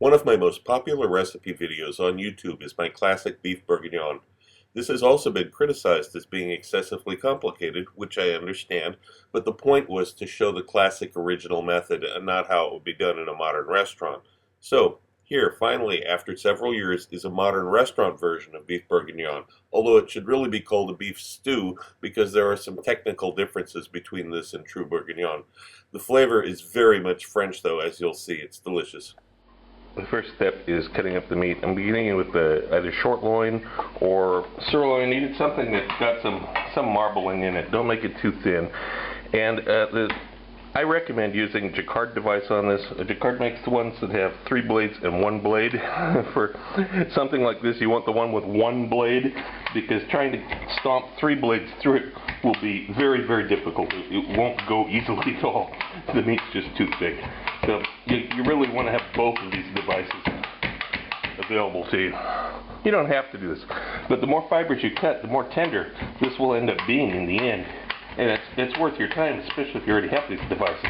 One of my most popular recipe videos on YouTube is my classic beef bourguignon. This has also been criticized as being excessively complicated, which I understand, but the point was to show the classic original method and not how it would be done in a modern restaurant. So, here, finally, after several years, is a modern restaurant version of beef bourguignon, although it should really be called a beef stew because there are some technical differences between this and true bourguignon. The flavor is very much French though, as you'll see. It's delicious. The first step is cutting up the meat. I'm beginning with either short loin or sirloin. You need something that's got some marbling in it. Don't make it too thin. And I recommend using a Jacquard device on this. Jacquard makes the ones that have 3 blades and 1 blade. For something like this, you want the one with 1 blade, because trying to stomp 3 blades through it will be very, very difficult. It won't go easily at all. The meat's just too thick. So you really want to have both of these devices available to you. You don't have to do this, but the more fibers you cut, the more tender this will end up being in the end. And it's worth your time, especially if you already have these devices.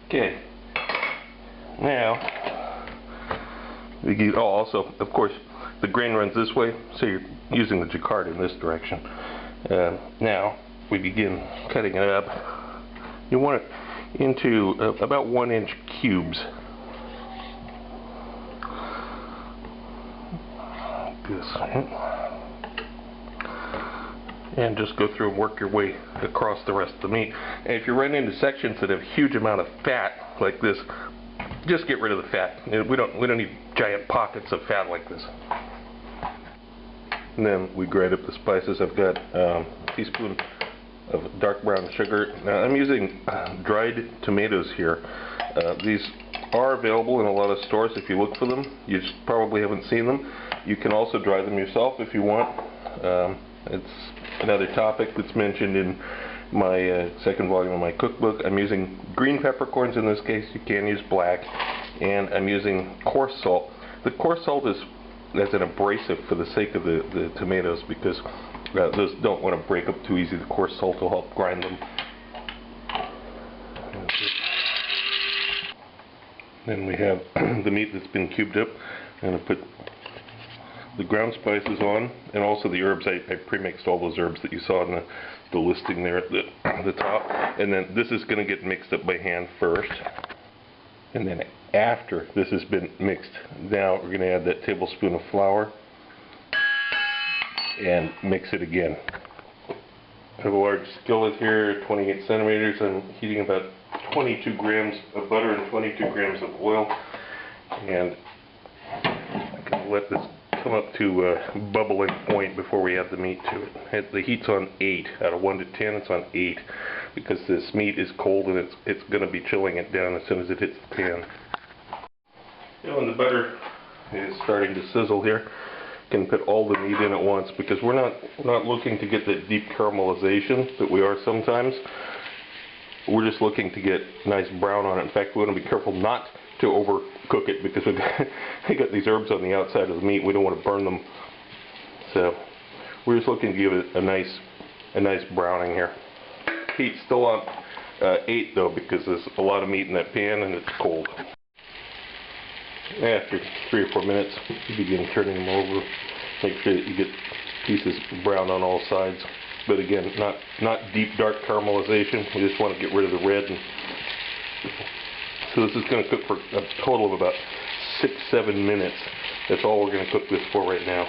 Okay. Now, also, of course, the grain runs this way, so you're using the Jacquard in this direction. Now, we begin cutting it up. You want it into about 1-inch cubes. This, and just go through and work your way across the rest of the meat. And if you run into sections that have huge amount of fat like this, just get rid of the fat. We don't need giant pockets of fat like this. And then we grind up the spices. I've got a teaspoon of dark brown sugar. Now I'm using dried tomatoes here. These are available in a lot of stores if you look for them. You just probably haven't seen them. You can also dry them yourself if you want. It's another topic that's mentioned in my second volume of my cookbook. I'm using green peppercorns in this case. You can use black. And I'm using coarse salt. The coarse salt is as an abrasive for the sake of the tomatoes, because those don't want to break up too easy. The coarse salt will help grind them. Then we have the meat that's been cubed up. I'm going to put the ground spices on, and also the herbs. I pre-mixed all those herbs that you saw in the listing there at the top. And then this is going to get mixed up by hand first. And then after this has been mixed, now we're going to add that tablespoon of flour and mix it again. I have a large skillet here, 28 centimeters. I'm heating about 22 grams of butter and 22 grams of oil. And I can let this come up to a bubbling point before we add the meat to it. The heat's on 8. Out of 1 to 10, it's on 8, because this meat is cold and it's going to be chilling it down as soon as it hits the pan. When the butter is starting to sizzle here, you can put all the meat in at once, because we're not looking to get that deep caramelization that we are sometimes. We're just looking to get nice brown on it. In fact, we want to be careful not to overcook it, because we've got these herbs on the outside of the meat. We don't want to burn them. So we're just looking to give it a nice browning here. Heat's still on 8 though, because there's a lot of meat in that pan and it's cold. After 3 or 4 minutes, you begin turning them over. Make sure that you get pieces brown on all sides. But again, not deep dark caramelization. We just want to get rid of the red. So this is going to cook for a total of about 6-7 minutes. That's all we're going to cook this for right now.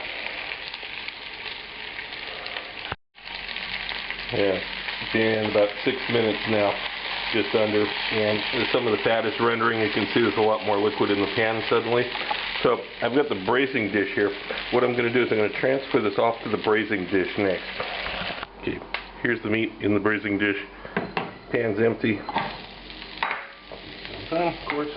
Yeah, and about 6 minutes now, just under. And as some of the fat is rendering, you can see there's a lot more liquid in the pan suddenly. So I've got the braising dish here. What I'm going to do is I'm going to transfer this off to the braising dish next. Okay, here's the meat in the braising dish. Pan's empty. Of course.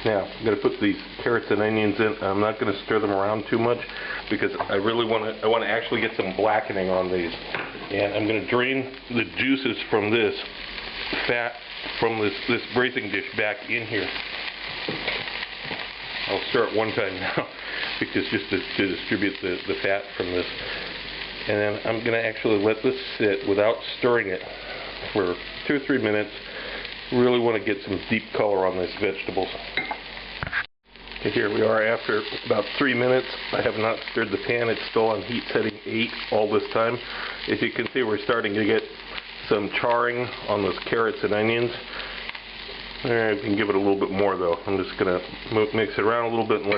Now, I'm going to put these carrots and onions in. I'm not going to stir them around too much, because I really want to actually get some blackening on these. And I'm going to drain the juices from this fat from this braising dish back in here. I'll stir it one time now, because just to distribute the fat from this. And then I'm going to actually let this sit without stirring it for 2 or 3 minutes. Really want to get some deep color on these vegetables. Okay, here we are after about 3 minutes. I have not stirred the pan. It's still on heat setting 8 all this time. As you can see, we're starting to get some charring on those carrots and onions. I can give it a little bit more though. I'm just going to mix it around a little bit and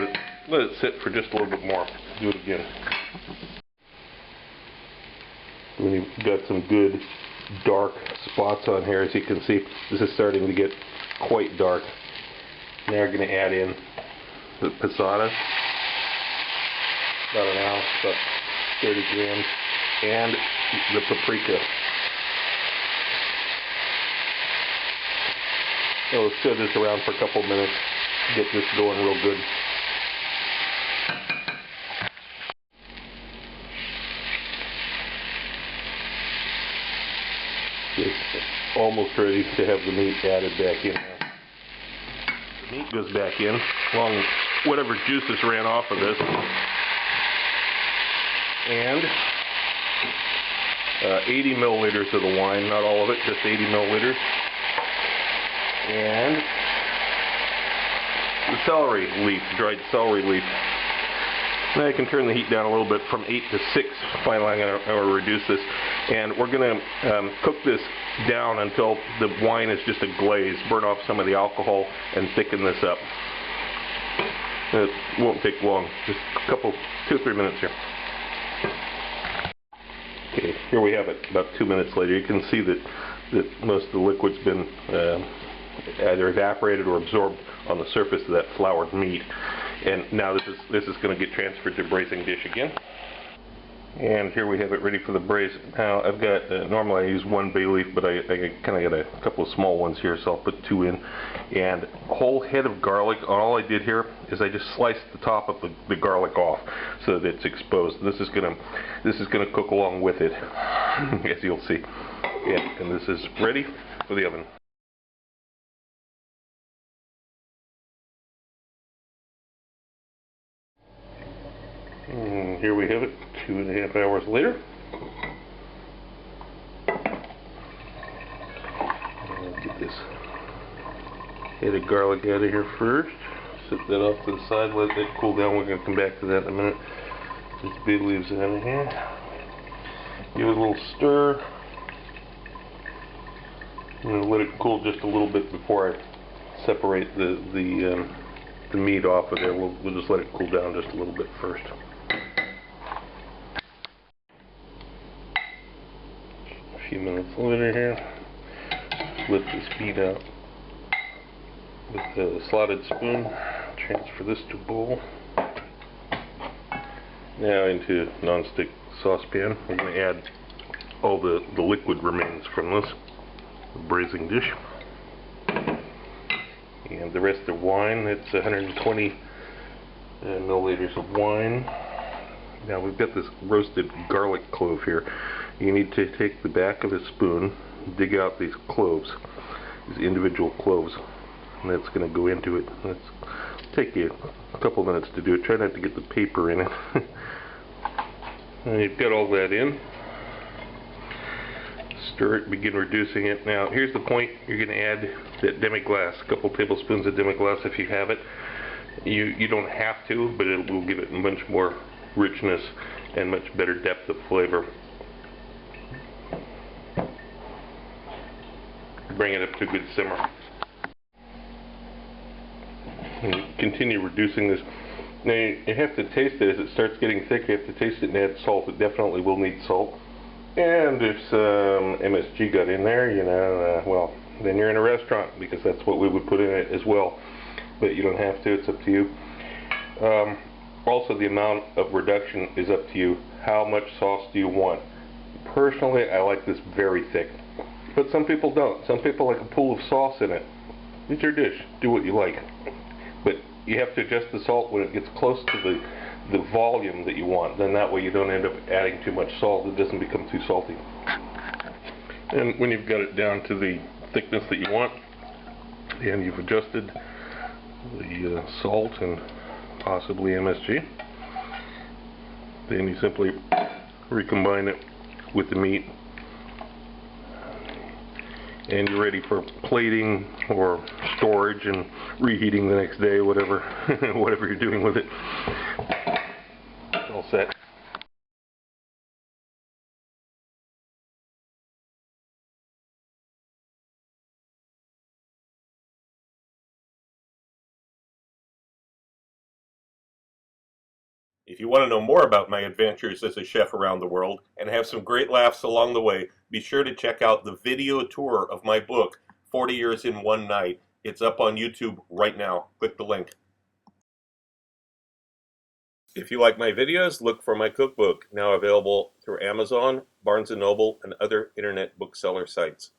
let it sit for just a little bit more. Do it again. We've got some good dark spots on here. As you can see, this is starting to get quite dark. Now we're going to add in the passata, about an ounce, about 30 grams, and the paprika. So let's stir this around for a couple of minutes, get this going real good. It's almost ready to have the meat added back in now. The meat goes back in, along with whatever juices ran off of this. And 80 milliliters of the wine, not all of it, just 80 milliliters. And the celery leaf, dried celery leaf. Now I can turn the heat down a little bit from 8 to 6. Finally, I'm going to reduce this. And we're going to cook this down until the wine is just a glaze. Burn off some of the alcohol and thicken this up. It won't take long. Just a couple, 2 or 3 minutes here. Okay, here we have it. About 2 minutes later, you can see that most of the liquid's been either evaporated or absorbed on the surface of that floured meat. And now this is going to get transferred to braising dish again. And here we have it ready for the braise. Now I've got, normally I use 1 bay leaf, but I kind of got a couple of small ones here, so I'll put 2 in. And a whole head of garlic. All I did here is I just sliced the top of the garlic off so that it's exposed. This is gonna cook along with it, as you'll see. And this is ready for the oven. And here we have it, 2.5 hours later. I'll get this head of garlic out of here first. Set that off to the side, let that cool down. We're going to come back to that in a minute. These bay leaves out of here. Give it a little stir. I'm going to let it cool just a little bit before I separate the meat off of there. We'll just let it cool down just a little bit first. A few minutes later here, lift this meat out with a slotted spoon. Transfer this to a bowl. Now into non-stick saucepan. We're going to add all the liquid remains from this braising dish. And the rest of wine, it's 120 milliliters of wine. Now we've got this roasted garlic clove here. You need to take the back of a spoon, dig out these cloves, these individual cloves, and that's going to go into it. It'll take you a couple minutes to do it. Try not to get the paper in it. And you've got all that in. Stir it, begin reducing it. Now here's the point, you're going to add that demi-glace, a couple tablespoons of demi-glace if you have it. You don't have to, but it will give it much more richness and much better depth of flavor. Bring it up to a good simmer. And continue reducing this. Now you have to taste it as it starts getting thick. You have to taste it and add salt. It definitely will need salt. And if some MSG got in there, you know, well, then you're in a restaurant, because that's what we would put in it as well. But you don't have to, it's up to you. Also, the amount of reduction is up to you. How much sauce do you want? Personally, I like this very thick. But some people don't. Some people like a pool of sauce in it. It's your dish. Do what you like. But you have to adjust the salt when it gets close to the volume that you want. Then that way you don't end up adding too much salt. It doesn't become too salty. And when you've got it down to the thickness that you want, and you've adjusted the salt and possibly MSG, then you simply recombine it with the meat, and you're ready for plating or storage and reheating the next day, whatever whatever you're doing with it. It's all set. If you want to know more about my adventures as a chef around the world and have some great laughs along the way, be sure to check out the video tour of my book, 40 Years in One Night. It's up on YouTube right now. Click the link. If you like my videos, look for my cookbook, now available through Amazon, Barnes & Noble, and other internet bookseller sites.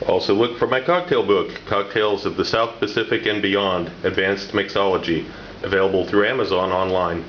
Also look for my cocktail book, Cocktails of the South Pacific and Beyond, Advanced Mixology, available through Amazon online.